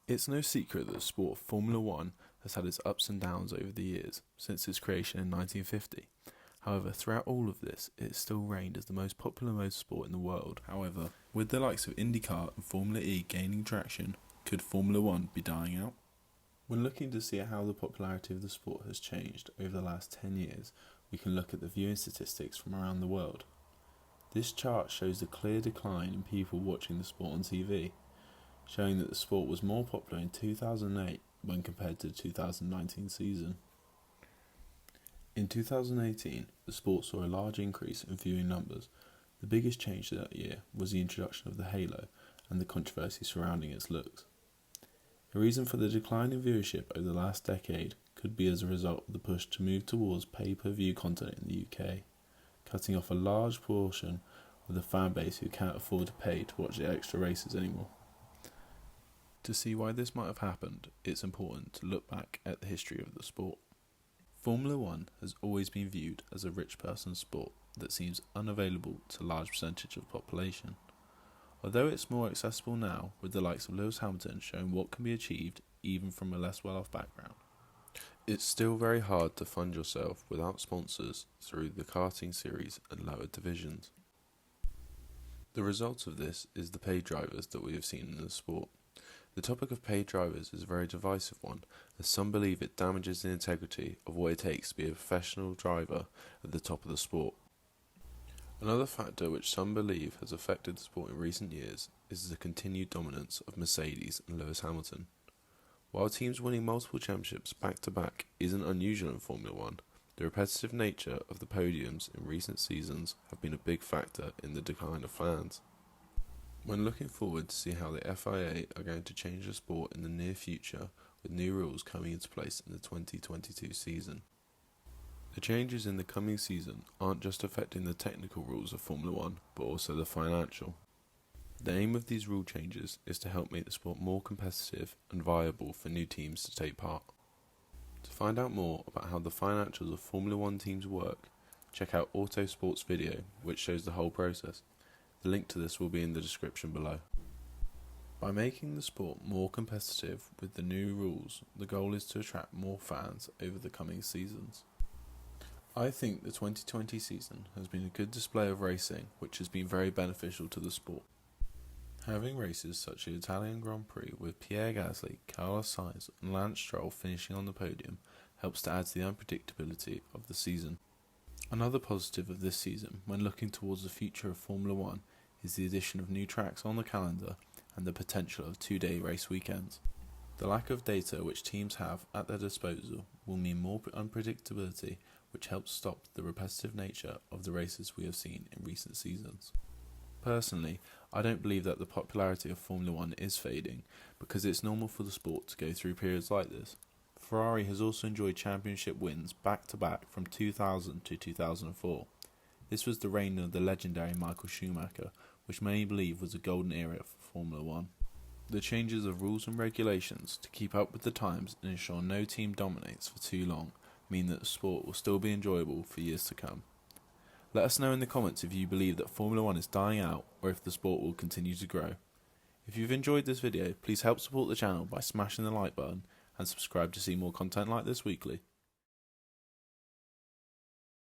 It's no secret that the sport of Formula One has had its ups and downs over the years, since its creation in 1950. However, throughout all of this, it has still reigned as the most popular motorsport in the world. However, with the likes of IndyCar and Formula E gaining traction, could Formula One be dying out? When looking to see how the popularity of the sport has changed over the last 10 years, we can look at the viewing statistics from around the world. This chart shows a clear decline in people watching the sport on TV, showing that the sport was more popular in 2008 when compared to the 2019 season. In 2018, the sport saw a large increase in viewing numbers. The biggest change that year was the introduction of the halo and the controversy surrounding its looks. A reason for the decline in viewership over the last decade could be as a result of the push to move towards pay-per-view content in the UK, cutting off a large portion of the fan base who can't afford to pay to watch the extra races anymore. To see why this might have happened, it's important to look back at the history of the sport. Formula One has always been viewed as a rich person's sport that seems unavailable to a large percentage of the population. Although it's more accessible now, with the likes of Lewis Hamilton showing what can be achieved even from a less well-off background, it's still very hard to fund yourself without sponsors through the karting series and lower divisions. The result of this is the paid drivers that we have seen in the sport. The topic of paid drivers is a very divisive one, as some believe it damages the integrity of what it takes to be a professional driver at the top of the sport. Another factor which some believe has affected the sport in recent years is the continued dominance of Mercedes and Lewis Hamilton. While teams winning multiple championships back-to-back isn't unusual in Formula One, the repetitive nature of the podiums in recent seasons have been a big factor in the decline of fans. When looking forward to see how the FIA are going to change the sport in the near future with new rules coming into place in the 2022 season. The changes in the coming season aren't just affecting the technical rules of Formula One, but also the financial. The aim of these rule changes is to help make the sport more competitive and viable for new teams to take part. To find out more about how the financials of Formula One teams work, check out Autosport's video, which shows the whole process. The link to this will be in the description below. By making the sport more competitive with the new rules, the goal is to attract more fans over the coming seasons. I think the 2020 season has been a good display of racing, which has been very beneficial to the sport. Having races such as the Italian Grand Prix with Pierre Gasly, Carlos Sainz and Lance Stroll finishing on the podium helps to add to the unpredictability of the season. Another positive of this season, when looking towards the future of Formula One, is the addition of new tracks on the calendar and the potential of two-day race weekends. The lack of data which teams have at their disposal will mean more unpredictability, which helps stop the repetitive nature of the races we have seen in recent seasons. Personally, I don't believe that the popularity of Formula One is fading, because it's normal for the sport to go through periods like this. Ferrari has also enjoyed championship wins back-to-back from 2000 to 2004. This was the reign of the legendary Michael Schumacher, which many believe was a golden era for Formula One. The changes of rules and regulations to keep up with the times and ensure no team dominates for too long mean that the sport will still be enjoyable for years to come. Let us know in the comments if you believe that Formula One is dying out or if the sport will continue to grow. If you've enjoyed this video, please help support the channel by smashing the like button and subscribe to see more content like this weekly.